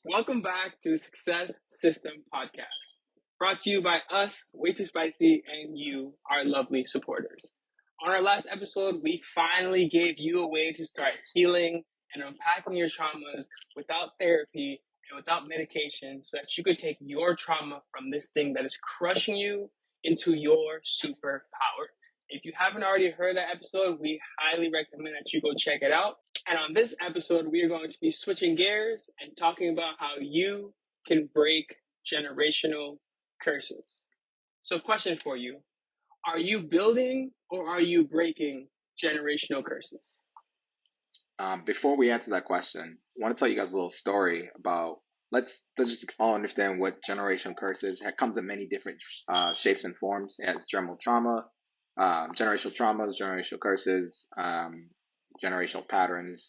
Welcome back to the Success System Podcast, brought to you by us, Way Too Spicy, and you, our lovely supporters. On our last episode, we finally gave you a way to start healing and unpacking your traumas without therapy and without medication so that you could take your trauma from this thing that is crushing you into your superpower. If you haven't already heard that episode, we highly recommend that you go check it out. And on this episode, we are going to be switching gears and talking about how you can break generational curses. So, question for you: are you building or are you breaking generational curses? Before we answer that question, I want to tell you guys a little story about let's just all understand what generational curses have come in many different shapes and forms. It has generational traumas, generational curses, generational patterns,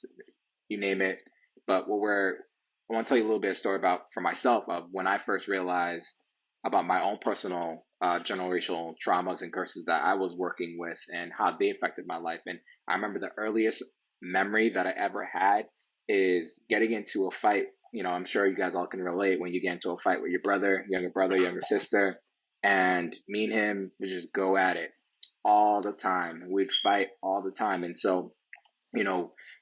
you name it. But I want to tell you a little bit of story about for myself of when I first realized about my own personal generational traumas and curses that I was working with and how they affected my life. And I remember the earliest memory that I ever had is getting into a fight. You know, I'm sure you guys all can relate when you get into a fight with your brother, younger sister, and me and him would just go at it all the time. We'd fight all the time. And so,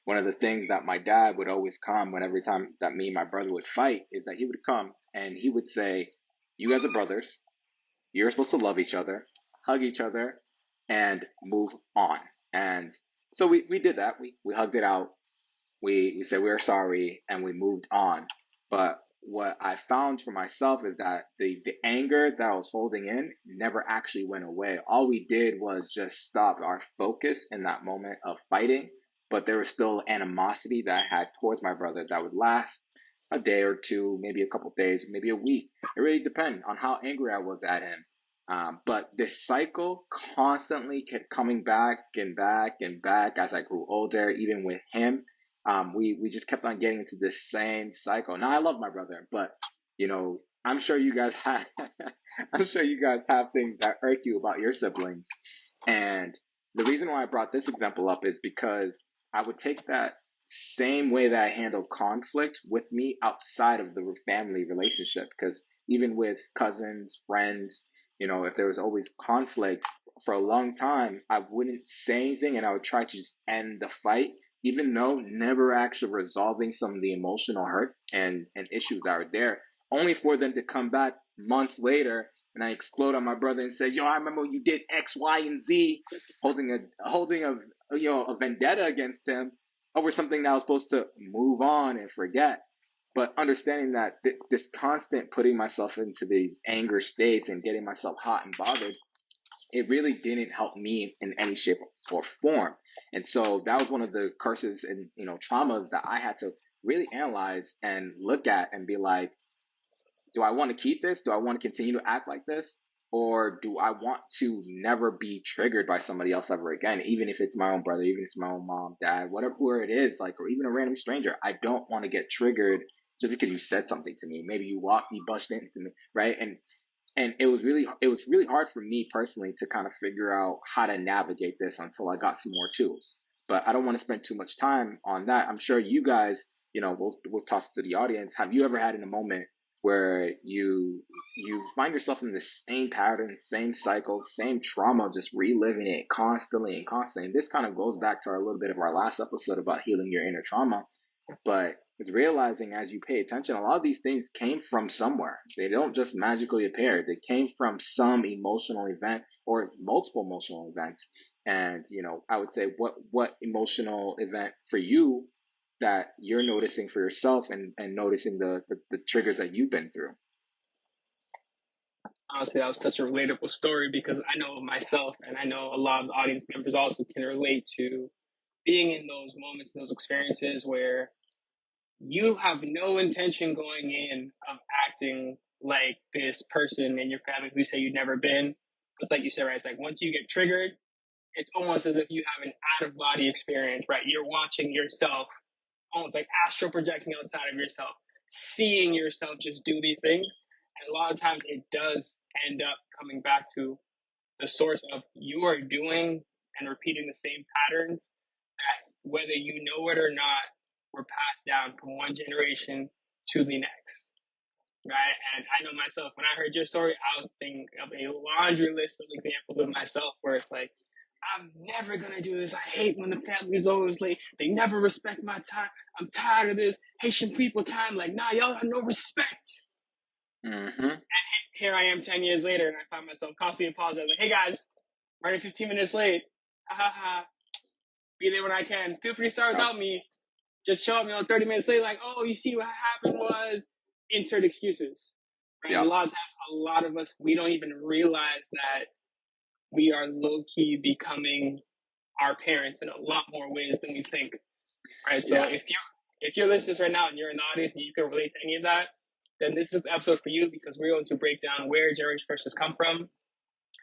one of the things that my dad would always come when every time that me and my brother would fight is that he would come and he would say, "You guys are brothers. You're supposed to love each other, hug each other, and move on." And so we did that. We hugged it out. We said we were sorry and we moved on. But what I found for myself is that the anger that I was holding in never actually went away. All we did was just stop our focus in that moment of fighting. But there was still animosity that I had towards my brother that would last a day or two, maybe a couple days, maybe a week. It really depends on how angry I was at him. But this cycle constantly kept coming back and back and back as I grew older, even with him. We just kept on getting into this same cycle. Now I love my brother, but I'm sure you guys have, I'm sure you guys have things that irk you about your siblings. And the reason why I brought this example up is because I would take that same way that I handle conflict with me outside of the family relationship. Because even with cousins, friends, if there was always conflict for a long time, I wouldn't say anything and I would try to just end the fight, even though never actually resolving some of the emotional hurts and issues that are there, only for them to come back months later and I explode on my brother and say, "Yo, I remember when you did X, Y, and Z," holding a vendetta against him over something that I was supposed to move on and forget. But understanding that this constant putting myself into these anger states and getting myself hot and bothered, it really didn't help me in any shape or form. And so that was one of the curses and, traumas that I had to really analyze and look at and be like, do I want to keep this? Do I want to continue to act like this? Or do I want to never be triggered by somebody else ever again? Even if it's my own brother, even if it's my own mom, dad, whatever it is, like, or even a random stranger, I don't want to get triggered just because you said something to me. Maybe you bushed into me, right? And it was really hard for me personally to kind of figure out how to navigate this until I got some more tools. But I don't want to spend too much time on that. I'm sure you guys, we'll toss it to the audience. Have you ever had in a moment where you find yourself in the same pattern, same cycle, same trauma, just reliving it constantly and constantly? And this kind of goes back to a little bit of our last episode about healing your inner trauma. But it's realizing as you pay attention, a lot of these things came from somewhere. They don't just magically appear. They came from some emotional event or multiple emotional events. And, I would say what emotional event for you that you're noticing for yourself and noticing the triggers that you've been through. Honestly, that was such a relatable story because I know myself and I know a lot of the audience members also can relate to being in those moments and those experiences where you have no intention going in of acting like this person in your family who say you've never been. It's like you said, right? It's like once you get triggered, it's almost as if you have an out of body experience, right? You're watching yourself, almost like astral projecting outside of yourself, seeing yourself just do these things. And a lot of times it does end up coming back to the source of you are doing and repeating the same patterns that, whether you know it or not, were passed down from one generation to the next. Right? And I know myself, when I heard your story, I was thinking of a laundry list of examples of myself where it's like, I'm never gonna do this. I hate when the family's always late. They never respect my time. I'm tired of this Haitian people time. Like, nah, y'all have no respect. Mm-hmm. Here I am 10 years later, and I find myself constantly apologizing. Like, hey guys, running 15 minutes late. Ha ha ha. Be there when I can. Feel free to start without me. Just show up, 30 minutes late, like, oh, you see what happened was insert excuses. Right? Yeah. A lot of times, a lot of us, we don't even realize that we are low key becoming our parents in a lot more ways than we think. Right? So Yeah. if you're listening to this right now and you're an audience and you can relate to any of that, then this is the episode for you, because we're going to break down where generational curses come from,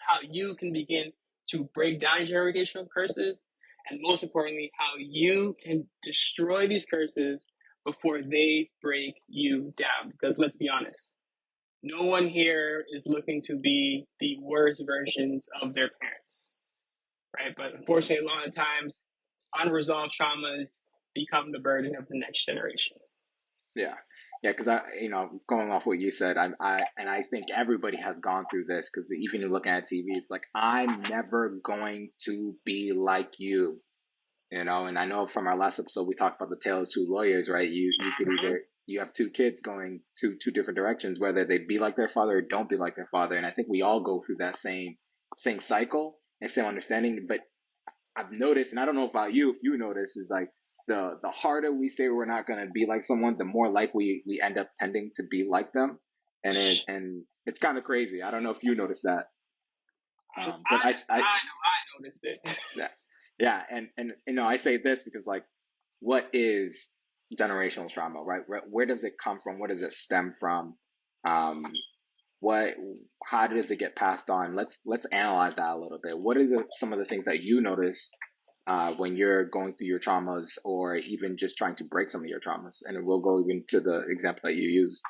how you can begin to break down generational curses, and most importantly, how you can destroy these curses before they break you down. Because let's be honest, no one here is looking to be the worst versions of their parents, right? But unfortunately, a lot of times, unresolved traumas become the burden of the next generation. Yeah. Yeah, because going off what you said, I think everybody has gone through this, because even looking at TV, it's like, I'm never going to be like you, and I know from our last episode we talked about the tale of two lawyers, right? You could either you have two kids going two different directions, whether they be like their father or don't be like their father, and I think we all go through that same cycle and same understanding. But I've noticed, and I don't know about you, if you notice, is like the harder we say we're not going to be like someone, the more likely we end up tending to be like them, and it's kind of crazy. I don't know if you notice that, but I noticed it. yeah, yeah, and I say this because, like, what is generational trauma, right? Where does it come from? Where does it stem from? Um, what how does it get passed on? Let's analyze that a little bit. What are some of the things that you notice when you're going through your traumas, or even just trying to break some of your traumas? And then we'll go even to the example that you used.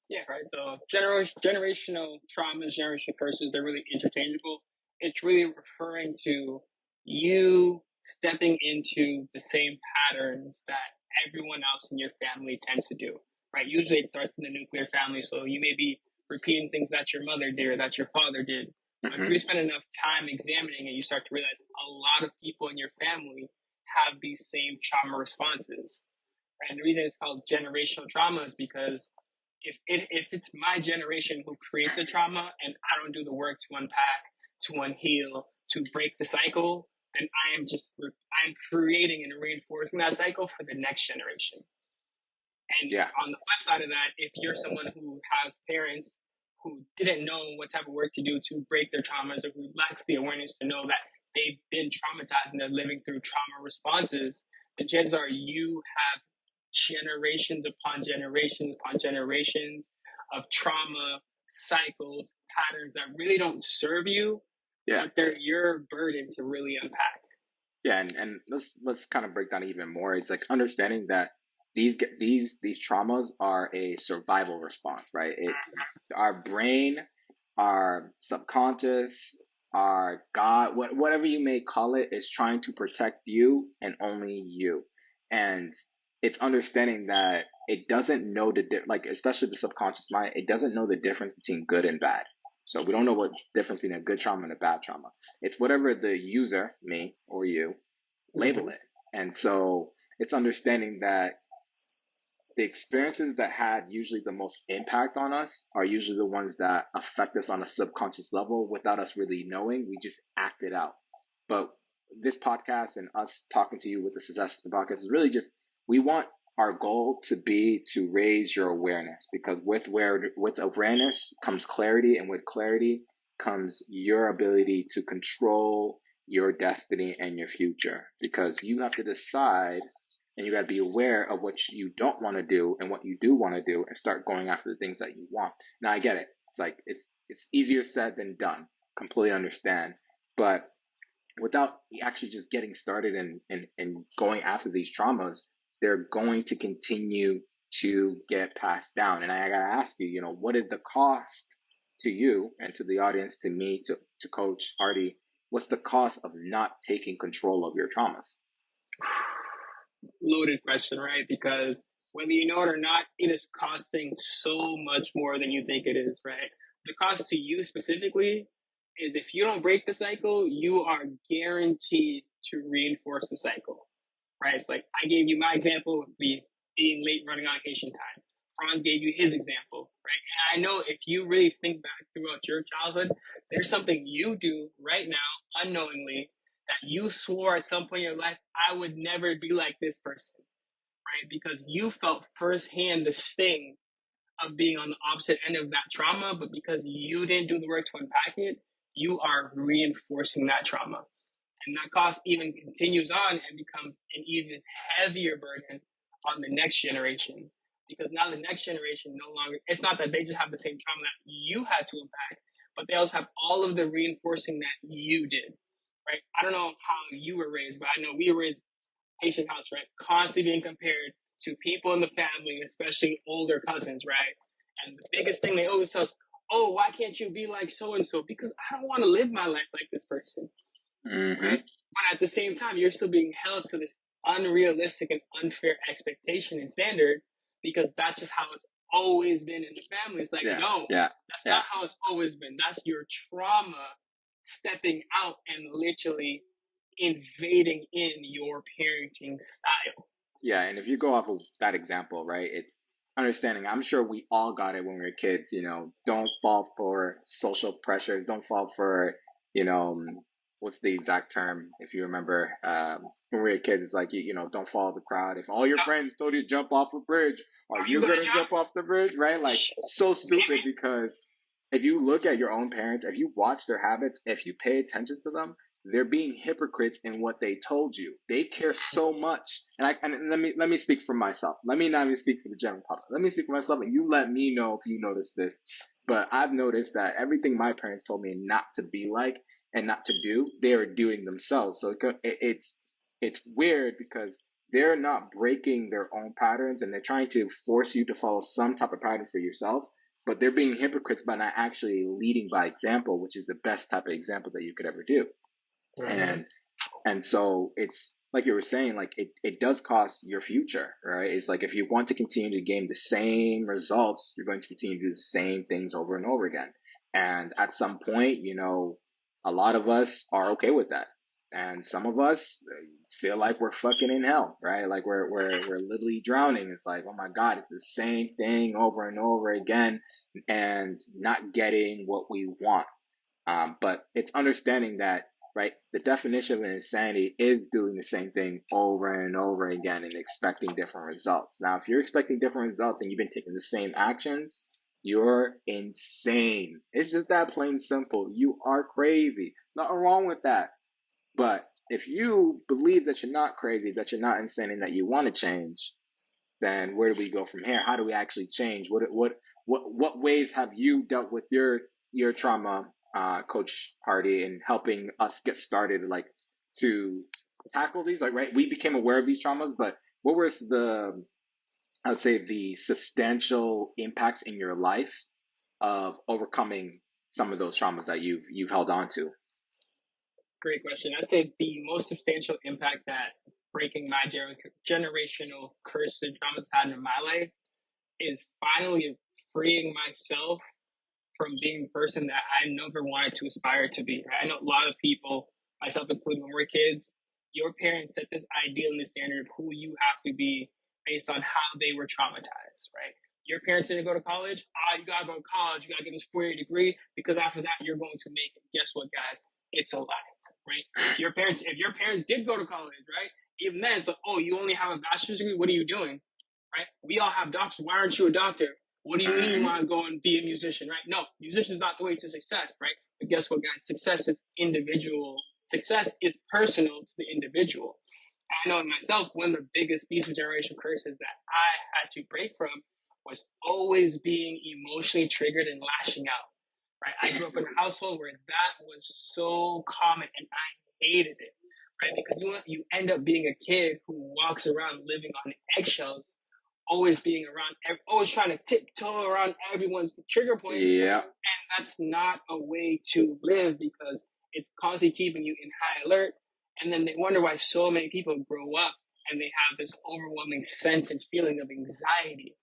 Yeah, right. So generational traumas, generational curses, they're really interchangeable. It's really referring to you stepping into the same patterns that everyone else in your family tends to do, right? Usually it starts in the nuclear family, so you may be repeating things that your mother did or that your father did. But if you spend enough time examining it, you start to realize a lot of people in your family have these same trauma responses. And the reason it's called generational trauma is because if it's my generation who creates the trauma and I don't do the work to unpack, to unheal, to break the cycle, then I'm creating and reinforcing that cycle for the next generation. And Yeah. on the flip side of that, if you're someone who has parents who didn't know what type of work to do to break their traumas, or who lacks the awareness to know that they've been traumatized and they're living through trauma responses, the chances are you have generations upon generations of trauma cycles, patterns that really don't serve you, Yeah. but they're your burden to really unpack. Yeah, and let's kind of break down even more. It's like understanding that these traumas are a survival response, right? Our brain, our subconscious, our God, whatever you may call it, is trying to protect you and only you. And it's understanding that it doesn't know like, especially the subconscious mind, it doesn't know the difference between good and bad. So we don't know what difference between a good trauma and a bad trauma. It's whatever the user, me or you, label it. And so it's understanding that the experiences that had usually the most impact on us are usually the ones that affect us on a subconscious level without us really knowing. We just act it out. But this podcast and us talking to you with the success of the podcast is really just, we want our goal to be to raise your awareness, because with awareness comes clarity, and with clarity comes your ability to control your destiny and your future, because you have to decide, and you got to be aware of what you don't want to do and what you do want to do, and start going after the things that you want. Now, I get it. It's like, it's easier said than done. Completely understand. But without actually just getting started and going after these traumas, they're going to continue to get passed down. And I got to ask you, what is the cost to you and to the audience, to me, to Coach Hardy? What's the cost of not taking control of your traumas? Loaded question, right? Because whether you know it or not, it is costing so much more than you think it is, right? The cost to you specifically is if you don't break the cycle, you are guaranteed to reinforce the cycle, right? It's like I gave you my example of being late running on vacation time. Franz gave you his example, right? And I know if you really think back throughout your childhood, there's something you do right now unknowingly that you swore at some point in your life, I would never be like this person, right? Because you felt firsthand the sting of being on the opposite end of that trauma, but because you didn't do the work to unpack it, you are reinforcing that trauma. And that cost even continues on and becomes an even heavier burden on the next generation. Because now the next generation no longer, it's not that they just have the same trauma that you had to unpack, but they also have all of the reinforcing that you did, right? I don't know how you were raised, but I know we were raised Haitian house, right? Constantly being compared to people in the family, especially older cousins, right? And the biggest thing they always tell us, oh, why can't you be like so and so? Because I don't want to live my life like this person, right? But at the same time, you're still being held to this unrealistic and unfair expectation and standard because that's just how it's always been in the family. It's like, no, that's not how it's always been. That's your trauma stepping out and literally invading in your parenting style. Yeah, and if you go off of that example, right, it's understanding. I'm sure we all got it when we were kids, don't fall for social pressures, don't fall for, you know, what's the exact term, if you remember, when we were kids, it's like, don't follow the crowd. If all your friends told you to jump off a bridge, are you going to jump off the bridge, right? Like, so stupid because if you look at your own parents, if you watch their habits, if you pay attention to them, they're being hypocrites in what they told you. They care so much. And let me speak for myself. Let me not even speak for the general public. Let me speak for myself, and you let me know if you notice this. But I've noticed that everything my parents told me not to be like and not to do, they are doing themselves. So it's weird because they're not breaking their own patterns, and they're trying to force you to follow some type of pattern for yourself. But they're being hypocrites by not actually leading by example, which is the best type of example that you could ever do. And so it's like you were saying, like it does cost your future, right? It's like if you want to continue to gain the same results, you're going to continue to do the same things over and over again. And at some point, a lot of us are okay with that. And some of us feel like we're fucking in hell, right? Like we're literally drowning. It's like, oh my God, it's the same thing over and over again and not getting what we want. But it's understanding that, right, the definition of insanity is doing the same thing over and over again and expecting different results. Now, if you're expecting different results and you've been taking the same actions, you're insane. It's just that plain simple. You are crazy. Nothing wrong with that. But if you believe that you're not crazy, that you're not insane, and that you want to change, then where do we go from here? How do we actually change? What ways have you dealt with your trauma, Coach Hardy, in helping us get started, like to tackle these? Like, right, we became aware of these traumas, but what was I would say, the substantial impacts in your life of overcoming some of those traumas that you've held on to? Great question. I'd say the most substantial impact that breaking my generational curse and traumas had in my life is finally freeing myself from being the person that I never wanted to aspire to be. Right? I know a lot of people, myself included, when we're kids, your parents set this ideal and this standard of who you have to be based on how they were traumatized, right? Your parents didn't go to college. You gotta go to college. You gotta get this 4-year degree because after that you're going to make it. Guess what, guys? It's a lie, right? If your parents did go to college, right? Even then, it's like, oh, you only have a bachelor's degree. What are you doing, right? We all have doctors. Why aren't you a doctor? What do you mean you want to go and be a musician, right? No, musician is not the way to success, right? But guess what, guys? Success is individual. Success is personal to the individual. I know myself, one of the biggest piece of generation curses that I had to break from was always being emotionally triggered and lashing out, right? I grew up in a household where that was so common and I hated it, right? Because you end up being a kid who walks around living on eggshells, always being around, always trying to tiptoe around everyone's trigger points. Yeah. And that's not a way to live because it's constantly keeping you in high alert. And then they wonder why so many people grow up and they have this overwhelming sense and feeling of anxiety,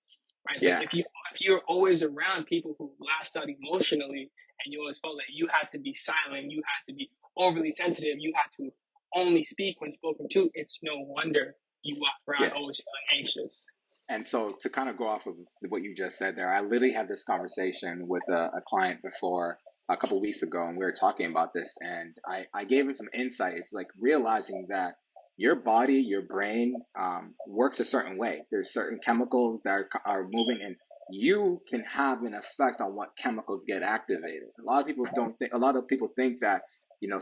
right? So Yeah. if you're always around people who lashed out emotionally, and you always felt that you had to be silent, you had to be overly sensitive, you had to only speak when spoken to, it's no wonder you walk around Yeah. always feeling anxious. And so to kind of go off of what you just said there, I literally had this conversation with a client before a couple of weeks ago, and we were talking about this, and I gave him some insight. It's like realizing that your body, your brain, works a certain way. There's certain chemicals that are moving, and you can have an effect on what chemicals get activated. A lot of people don't think. A lot of people think that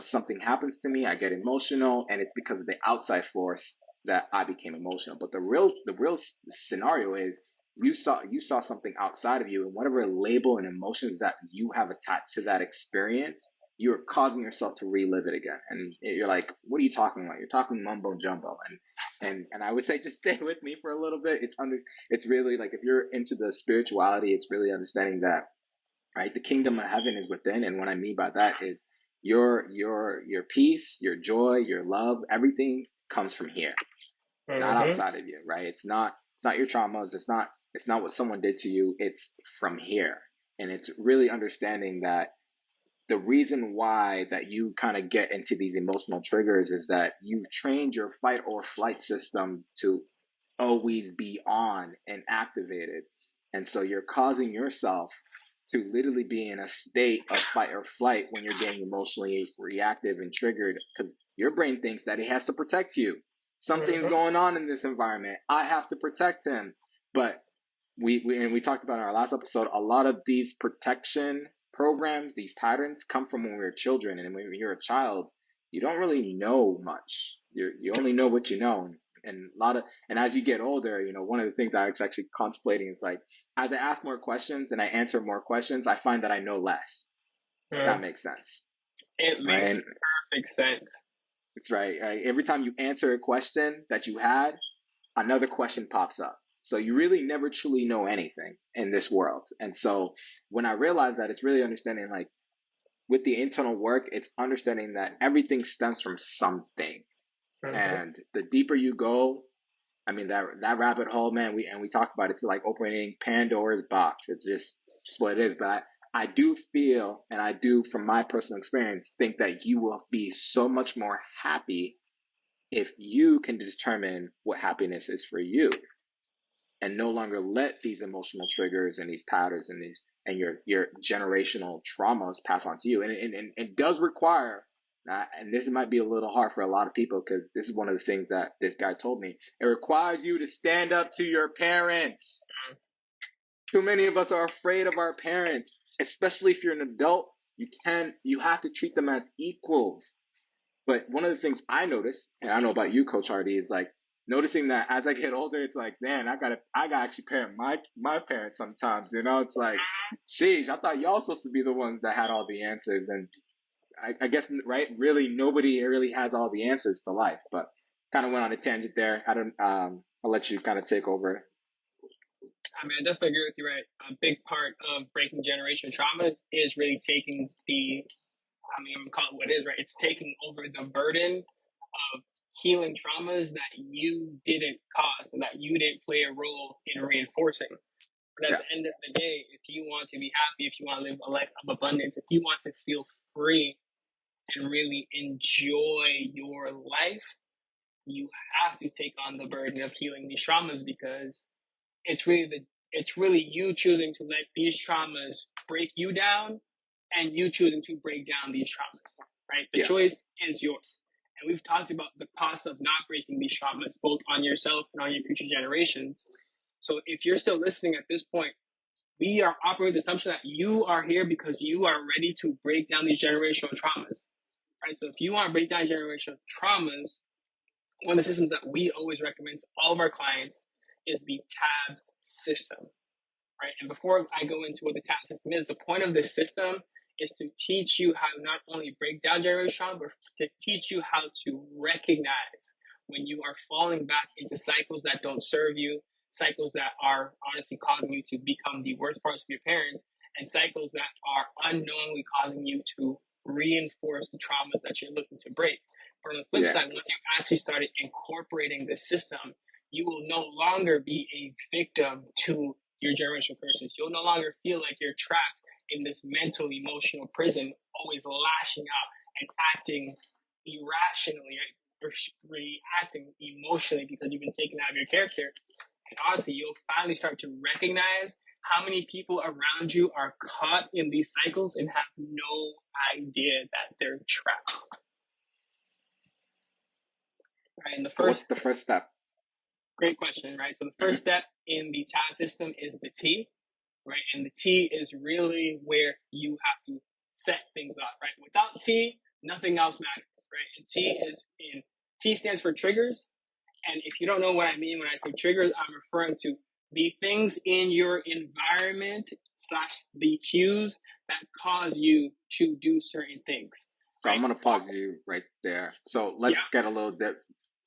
something happens to me, I get emotional, and it's because of the outside force that I became emotional. But the real scenario is you saw something outside of you, and whatever label and emotions that you have attached to that experience, you're causing yourself to relive it again. And you're like, what are you talking about? You're talking mumbo jumbo. And I would say just stay with me for a little bit. It's really like, if you're into the spirituality, it's really understanding that, right, the kingdom of heaven is within. And what I mean by that is your peace, your joy, your love, everything comes from here, not outside of you, right? It's not your traumas. It's not what someone did to you. It's from here. And it's really understanding that the reason why that you kind of get into these emotional triggers is that you've trained your fight or flight system to always be on and activated. And so you're causing yourself to literally be in a state of fight or flight when you're getting emotionally reactive and triggered, because your brain thinks that it has to protect you. Something's going on in this environment. I have to protect him. But we talked about in our last episode, a lot of these protection programs, these patterns come from when we were children. And when you're a child, you don't really know much. You only know what you know. And as you get older, one of the things I was actually contemplating is like, as I ask more questions and I answer more questions, I find that I know less. If that makes sense. It makes Right? perfect sense. It's right. Every time you answer a question that you had, another question pops up. So you really never truly know anything in this world. And so when I realized that, it's really understanding, like, with the internal work, it's understanding that everything stems from something. And the deeper you go, I mean, that rabbit hole, man, we talk about it, it's like opening Pandora's box. It's just what it is. But I do feel, and I do, from my personal experience, think that you will be so much more happy if you can determine what happiness is for you, and no longer let these emotional triggers and these patterns and your generational traumas pass on to you. And it does require, and this might be a little hard for a lot of people, because this is one of the things that this guy told me. It requires you to stand up to your parents. Too many of us are afraid of our parents, especially if you're an adult. You have to treat them as equals. But one of the things I noticed, and I don't know about you, Coach Hardy, is like noticing that as I get older, it's like, man, I gotta actually parent my parents sometimes. It's like, sheesh, I thought y'all supposed to be the ones that had all the answers, and I guess, right, really nobody really has all the answers to life. But kind of went on a tangent there. I'll let you kind of take over. I mean, I definitely agree with you, right? A big part of breaking generational traumas is really taking I'm gonna call it what it is, right? It's taking over the burden of healing traumas that you didn't cause and that you didn't play a role in reinforcing. But at Yeah, the end of the day, if you want to be happy, if you want to live a life of abundance, if you want to feel free and really enjoy your life, you have to take on the burden of healing these traumas, because it's really you choosing to let these traumas break you down, and you choosing to break down these traumas, right? The yeah, choice is yours. And we've talked about the cost of not breaking these traumas, both on yourself and on your future generations. So if you're still listening at this point, we are operating the assumption that you are here because you are ready to break down these generational traumas, right? So if you want to break down generational traumas, one of the systems that we always recommend to all of our clients is the TABS system, right? And before I go into what the TABS system is, the point of this system is to teach you how to not only break down generational trauma, but to teach you how to recognize when you are falling back into cycles that don't serve you, cycles that are honestly causing you to become the worst parts of your parents, and cycles that are unknowingly causing you to reinforce the traumas that you're looking to break. But on the flip side, once you actually started incorporating the system, you will no longer be a victim to your generational curses. You'll no longer feel like you're trapped in this mental, emotional prison, always lashing out and acting irrationally, right? Or reacting emotionally because you've been taken out of your character. And honestly, you'll finally start to recognize how many people around you are caught in these cycles and have no idea that they're trapped. Right? And what's the first step? Great question, right? So the first step in the TAB system is the T, right? And the T is really where you have to set things up, right? Without T, nothing else matters, right? And T stands for triggers. And if you don't know what I mean when I say triggers, I'm referring to the things in your environment / the cues that cause you to do certain things. So I'm going to pause you right there. So let's get a little bit,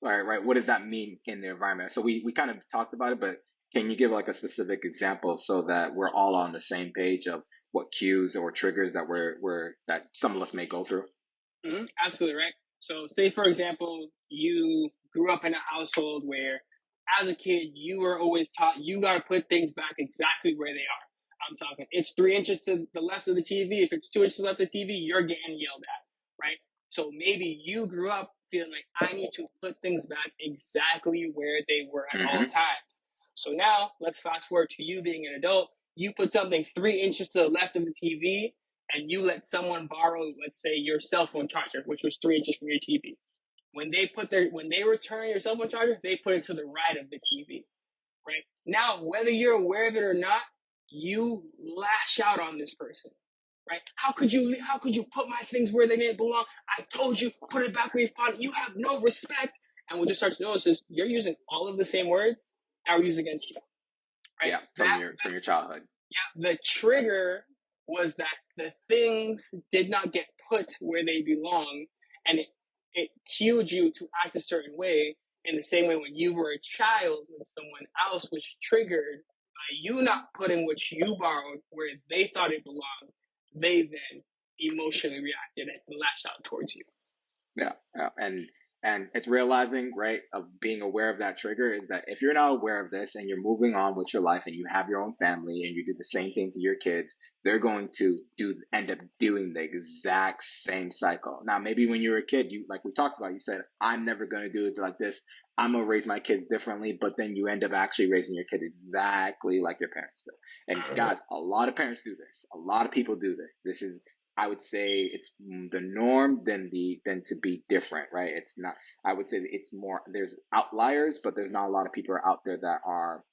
right? What does that mean in the environment? So we kind of talked about it, but can you give like a specific example so that we're all on the same page of what cues or triggers that that some of us may go through? Mm-hmm. Absolutely, right. So say, for example, you grew up in a household where as a kid, you were always taught you got to put things back exactly where they are. I'm talking, it's 3 inches to the left of the TV. If it's 2 inches to the left of the TV, you're getting yelled at, right? So maybe you grew up feeling like I need to put things back exactly where they were at all times. So now let's fast forward to you being an adult. You put something 3 inches to the left of the TV and you let someone borrow, let's say, your cell phone charger, which was 3 inches from your TV. When they return your cell phone charger, they put it to the right of the TV, right? Now, whether you're aware of it or not, you lash out on this person, right? How could you put my things where they didn't belong? I told you, put it back where you found it. You have no respect. And we'll just start to notice is you're using all of the same words that were used against you, right? Yeah, from your childhood. Yeah, the trigger was that the things did not get put where they belong, and it cued you to act a certain way. In the same way, when you were a child, when someone else was triggered by you not putting what you borrowed where they thought it belonged, they then emotionally reacted and lashed out towards you. Yeah, and it's realizing, right, of being aware of that trigger is that if you're not aware of this and you're moving on with your life and you have your own family and you do the same thing to your kids, they're going to end up doing the exact same cycle. Now, maybe when you were a kid, you, like we talked about, you said, I'm never going to do it like this. I'm going to raise my kids differently, but then you end up actually raising your kid exactly like your parents do. And God, a lot of parents do this. A lot of people do this. This is, I would say, it's the norm than to be different, right? It's not. I would say that it's more. There's outliers, but there's not a lot of people out there that are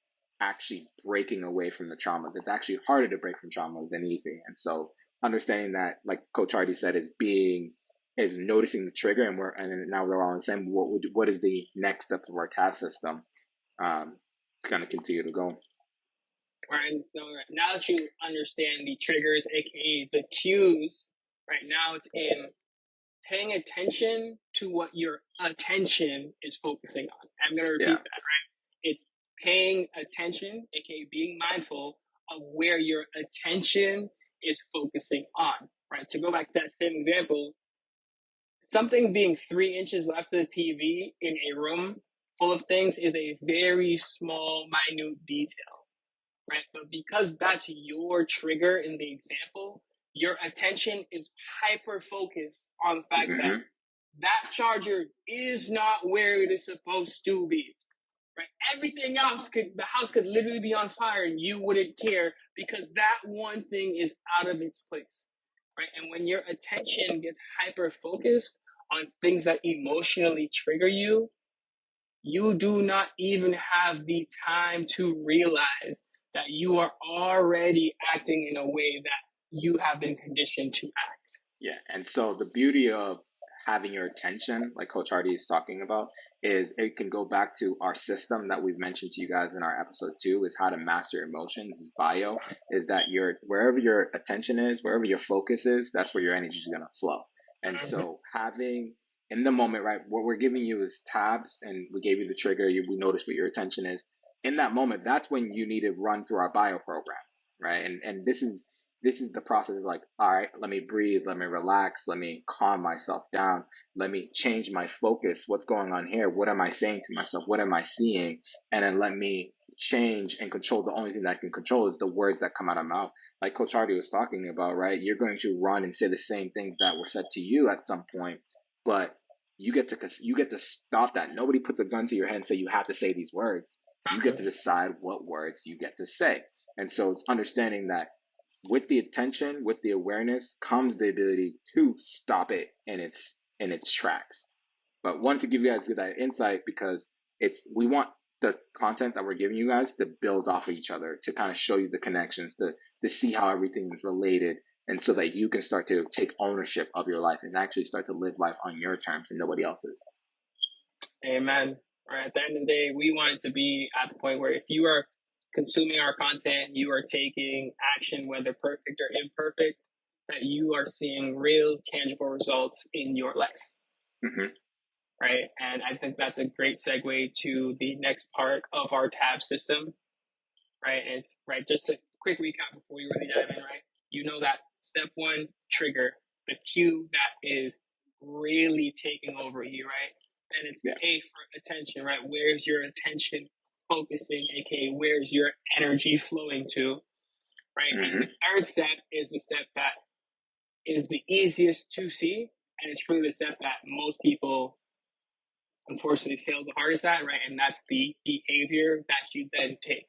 actually breaking away from the traumas. It's actually harder to break from traumas than easy. And so understanding that, like Coach Hardy said, is noticing the trigger, and now we're all on the same. What is the next step of our task system? Kind of continue to go. Right. So now that you understand the triggers, aka the cues, right now it's in paying attention to what your attention is focusing on. I'm going to repeat that, right? It's paying attention, aka being mindful of where your attention is focusing on, right? To go back to that same example, something being 3 inches left of the TV in a room full of things is a very small, minute detail, right? But because that's your trigger in the example, your attention is hyper focused on the fact that that charger is not where it is supposed to be, right? Everything else the house could literally be on fire and you wouldn't care because that one thing is out of its place, right? And when your attention gets hyper focused on things that emotionally trigger you, you do not even have the time to realize that you are already acting in a way that you have been conditioned to act. Yeah, and so the beauty of having your attention, like Coach Hardy is talking about, is it can go back to our system that we've mentioned to you guys in our episode 2, is how to master emotions. Bio is that wherever your attention is, wherever your focus is, that's where your energy is going to flow. And so having in the moment, right, what we're giving you is tabs, and we gave you the trigger. We notice what your attention is. In that moment, that's when you need to run through our bio program, right? And this is this is the process of like, all right, let me breathe, let me relax, let me calm myself down, let me change my focus. What's going on here? What am I saying to myself? What am I seeing? And then let me change and control. The only thing that I can control is the words that come out of my mouth. Like Coach Hardy was talking about, right? You're going to run and say the same things that were said to you at some point, but you get to stop that. Nobody puts a gun to your head and say you have to say these words. You get to decide what words you get to say. And so it's understanding that with the attention, with the awareness, comes the ability to stop it in its tracks. But wanted to give you guys that insight because we want the content that we're giving you guys to build off of each other, to kind of show you the connections, to see how everything is related, and so that you can start to take ownership of your life and actually start to live life on your terms and nobody else's. Amen. All right. At the end of the day, we want it to be at the point where if you are consuming our content, you are taking action, whether perfect or imperfect, that you are seeing real, tangible results in your life. Mm-hmm. Right. And I think that's a great segue to the next part of our tab system. Right. And it's right. Just a quick recap before we really dive in. Right. You know that step one, trigger, the cue that is really taking over you. Right. And it's A for attention. Right. Where's your attention focusing? AKA, where's your energy flowing to? Right. Mm-hmm. And the third step is the step that is the easiest to see. And it's really the step that most people unfortunately fail the hardest at, right? And that's the behavior that you then take.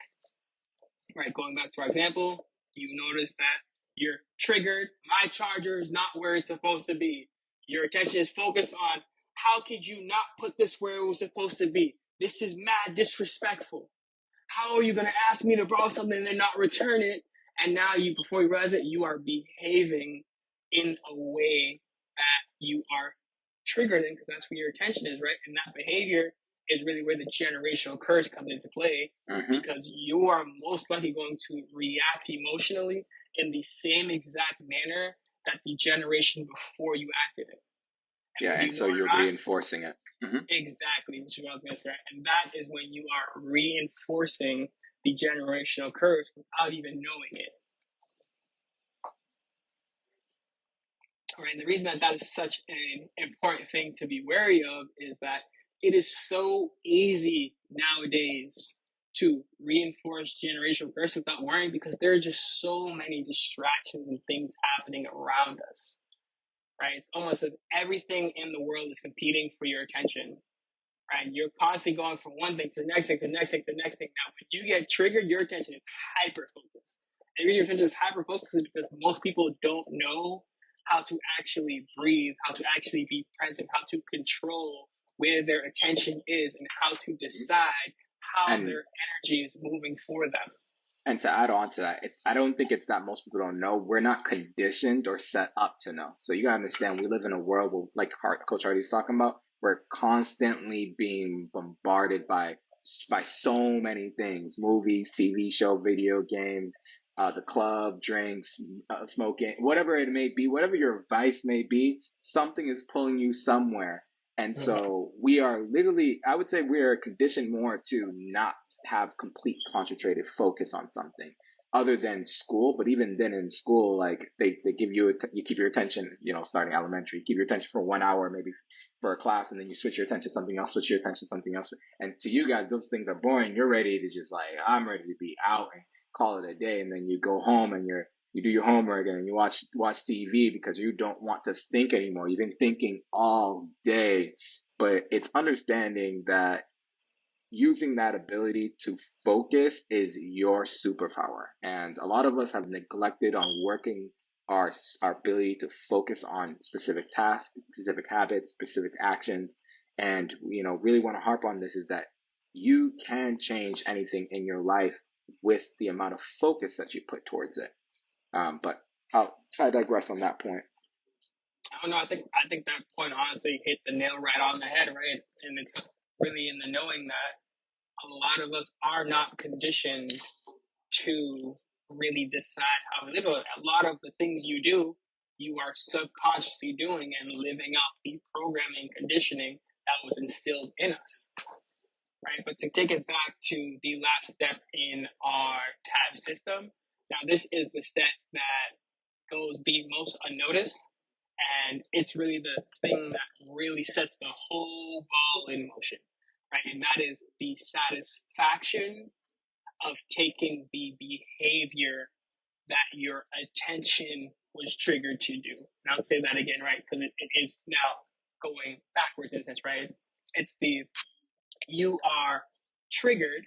Right, going back to our example, you notice that you're triggered. My charger is not where it's supposed to be. Your attention is focused on how could you not put this where it was supposed to be? This is mad disrespectful. How are you going to ask me to borrow something and then not return it? And now you, before you realize it, you are behaving in a way that you are triggered in because that's where your attention is, right? And that behavior is really where the generational curse comes into play because you are most likely going to react emotionally in the same exact manner that the generation before you acted in. And so you're reinforcing it. Exactly, which is what I was going to say. And that is when you are reinforcing the generational curse without even knowing it. All right, and the reason that is such an important thing to be wary of is that it is so easy nowadays to reinforce generational curse without worrying because there are just so many distractions and things happening around us. Right? It's almost as if everything in the world is competing for your attention. Right? You're constantly going from one thing to the next thing, to the next thing, to the next thing. Now, when you get triggered, your attention is hyper focused. And your attention is hyper focused because most people don't know how to actually breathe, how to actually be present, how to control where their attention is, and how to decide how their energy is moving for them. And to add on to that, I don't think it's that most people don't know. We're not conditioned or set up to know. So you gotta understand, we live in a world where, like Coach Hardy's talking about, we're constantly being bombarded by so many things: movies, TV show, video games, the club, drinks, smoking, whatever it may be, whatever your vice may be. Something is pulling you somewhere. And so we are literally, I would say we are conditioned more to not have complete concentrated focus on something other than school. But even then in school, like they give you, you keep your attention, starting elementary, you keep your attention for 1 hour, maybe for a class, and then you switch your attention to something else, switch your attention to something else. And to you guys, those things are boring. You're ready to just like, I'm ready to be out and call it a day. And then you go home and you do your homework and you watch TV because you don't want to think anymore. You've been thinking all day. But it's understanding that using that ability to focus is your superpower. And a lot of us have neglected on working our ability to focus on specific tasks, specific habits, specific actions. And, really want to harp on this is that you can change anything in your life with the amount of focus that you put towards it. But I digress on that point. I don't know. I think that point honestly hit the nail right on the head, right? And it's really in the knowing that a lot of us are not conditioned to really decide how to live. A lot of the things you do, you are subconsciously doing and living out the programming conditioning that was instilled in us. Right? But to take it back to the last step in our tab system, Now, this is the step that goes the most unnoticed, and it's really the thing that really sets the whole ball in motion, right? And that is the satisfaction of taking the behavior that your attention was triggered to do. And I'll say that again, right? Because it is now going backwards in a sense, right? It's the you are triggered.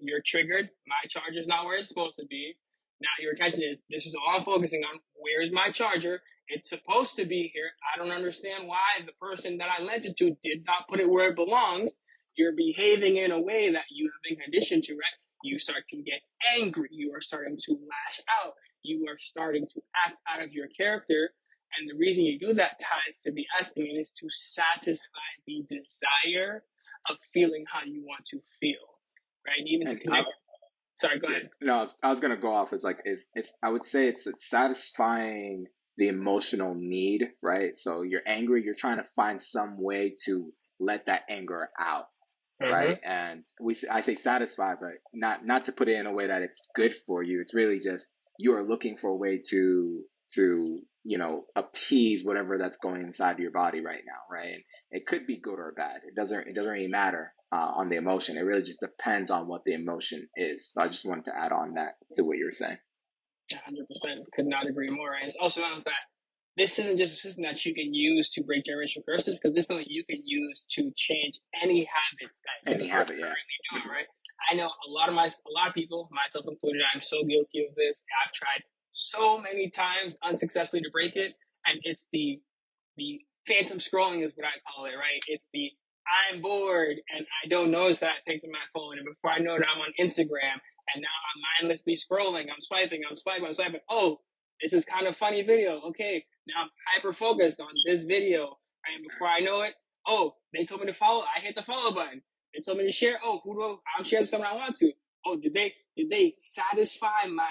You're triggered. My charger's not where it's supposed to be. Now your attention is, this is all I'm focusing on. Where's my charger? It's supposed to be here. I don't understand why the person that I lent it to did not put it where it belongs. You're behaving in a way that you have been conditioned to, right? You start to get angry. You are starting to lash out. You are starting to act out of your character. And the reason you do that ties to the estimate is to satisfy the desire of feeling how you want to feel, right? And even to connect. Sorry, go ahead. No, I was gonna go off. It's like it's I would say it's satisfying the emotional need, right? So you're angry, you're trying to find some way to let that anger out, right? And I say satisfy, but not to put it in a way that it's good for you. It's really just you are looking for a way to appease whatever that's going inside your body right now, right? And it could be good or bad. It doesn't really matter on the emotion. It really just depends on what the emotion is. So I just wanted to add on that to what you were saying. 100%. Could not agree more. And it's also known that this isn't just a system that you can use to break generational curses, because this is something you can use to change any habits that you are currently doing, right? I know a lot of people, myself included, I'm so guilty of this. I've tried so many times unsuccessfully to break it, and it's the phantom scrolling is what I call it, right? It's the I'm bored and I don't notice that I picked up my phone, and before I know it, I'm on Instagram, and now I'm mindlessly scrolling. I'm swiping. Oh, this is kind of funny video. Okay, now I'm hyper focused on this video, and before I know it, oh, they told me to follow. I hit the follow button. They told me to share. Oh, I'm sharing something I want to. Oh, did they satisfy my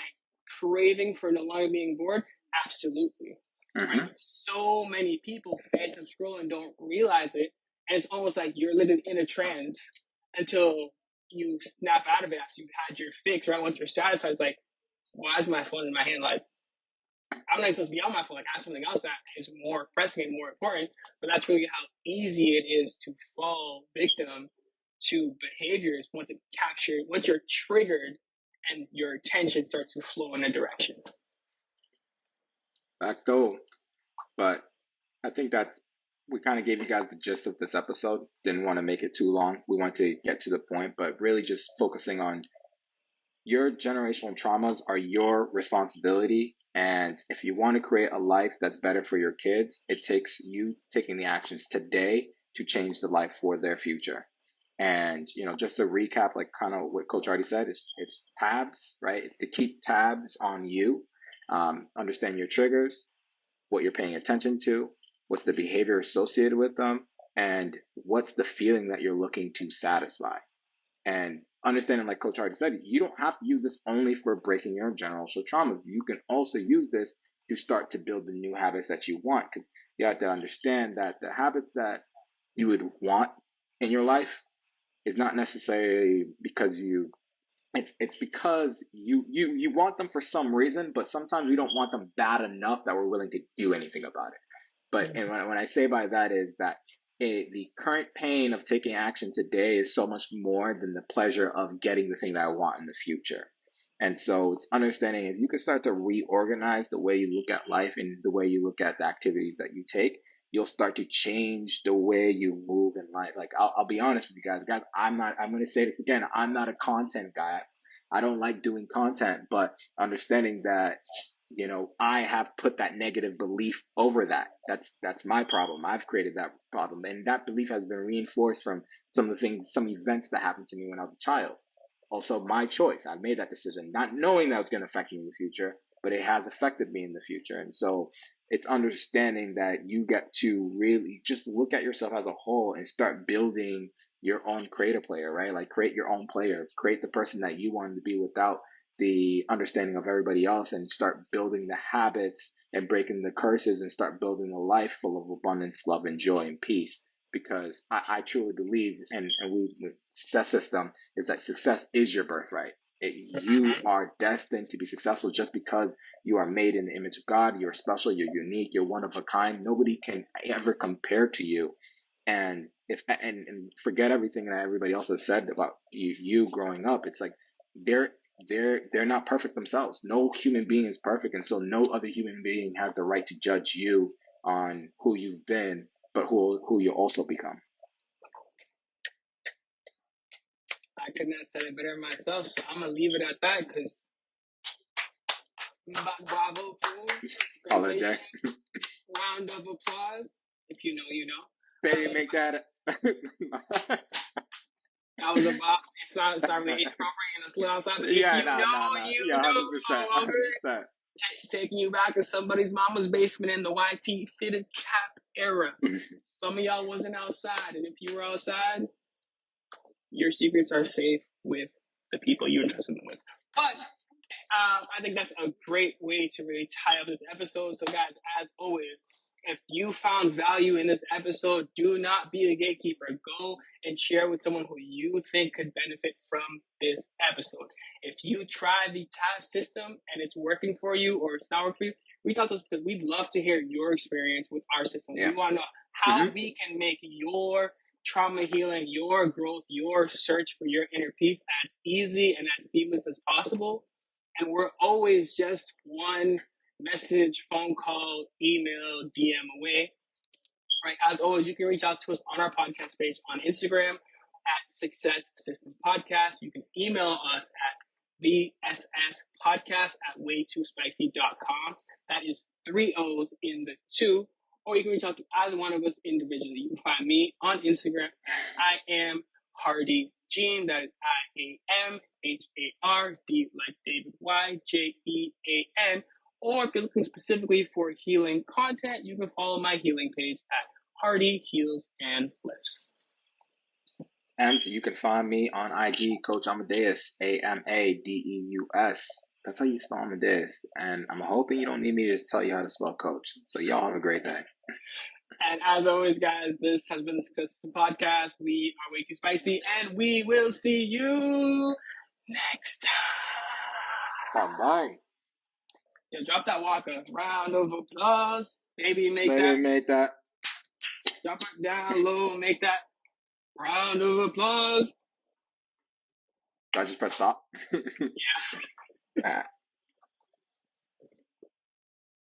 craving for no longer being bored? Absolutely. Right? So many people phantom scroll and don't realize it, and it's almost like you're living in a trance until you snap out of it after you've had your fix, right? Once you're satisfied, it's like, why is my phone in my hand? Like, I'm not supposed to be on my phone. Like, I have something else that is more pressing and more important. But that's really how easy it is to fall victim to behaviors once you're triggered and your attention starts to flow in a direction. Back though, but I think that we kind of gave you guys the gist of this episode. Didn't want to make it too long. We want to get to the point, but really just focusing on your generational traumas are your responsibility. And if you want to create a life that's better for your kids, it takes you taking the actions today to change the life for their future. And, just to recap, like kind of what Coach already said, it's tabs, right? It's to keep tabs on you, understand your triggers, what you're paying attention to, what's the behavior associated with them, and what's the feeling that you're looking to satisfy. And understanding, like Coach already said, you don't have to use this only for breaking your generational traumas. You can also use this to start to build the new habits that you want. Because you have to understand that the habits that you would want in your life is not necessarily because it's because you want them for some reason, but sometimes we don't want them bad enough that we're willing to do anything about it. But and when I say by that is that the current pain of taking action today is so much more than the pleasure of getting the thing that I want in the future. And so it's understanding if you can start to reorganize the way you look at life and the way you look at the activities that you take, you'll start to change the way you move in life. Like I'll be honest with you guys, I'm going to say this again. I'm not a content guy. I don't like doing content, but understanding that, I have put that negative belief over that. That's my problem. I've created that problem. And that belief has been reinforced from some events that happened to me when I was a child. Also my choice. I made that decision, not knowing that was going to affect me in the future, but it has affected me in the future. And so it's understanding that you get to really just look at yourself as a whole and start building your own creator player, right? Like create your own player, create the person that you wanted to be without the understanding of everybody else, and start building the habits and breaking the curses and start building a life full of abundance, love, and joy and peace. Because I truly believe, and we with success system is that success is your birthright. You are destined to be successful just because you are made in the image of God. You're special. You're unique. You're one of a kind. Nobody can ever compare to you. And and forget everything that everybody else has said about you growing up. It's like they're they're not perfect themselves. No human being is perfect, and so no other human being has the right to judge you on who you've been, but who you also become. I couldn't have said it better myself, so I'm gonna leave it at that because bravo, fool. Call it a day. Round of applause. If you know, you know. Baby, make that. That was about. It's not really age appropriate in a slow outside. If Yeah, you know, you yeah, know. 100%, 100%. Taking you back to somebody's mama's basement in the YT fitted cap era. Some of y'all wasn't outside, and if you were outside, your secrets are safe with the people you entrusted them with. But I think that's a great way to really tie up this episode. So, guys, as always, if you found value in this episode, do not be a gatekeeper. Go and share with someone who you think could benefit from this episode. If you try the tab system and it's working for you or it's not working for you, reach out to us because we'd love to hear your experience with our system. Yeah. We want to know how we can make your trauma healing, your growth, your search for your inner peace as easy and as seamless as possible. And we're always just one message, phone call, email, DM away. Right. As always, you can reach out to us on our podcast page on Instagram at Success System Podcast. You can email us at thsspodcast@waytoospicy.com. That is 3 O's in the 2. Or you can reach out to either one of us individually. You can find me on Instagram at I am Hardy Jean. That is IAMHARD like David YJEAN. Or if you're looking specifically for healing content, you can follow my healing page at Hardy Heals and Lifts. And you can find me on IG, Coach Amadeus, AMADEUS. That's how you spell Amadeus. And I'm hoping you don't need me to tell you how to spell Coach. So y'all have a great day. And as always, guys, this has been the Success System Podcast. We are Way Too Spicy, and we will see you next time. Bye. Yeah, drop that walker. Round of applause. Baby, make that. Drop it down low. Make that round of applause. I just press stop. Yeah.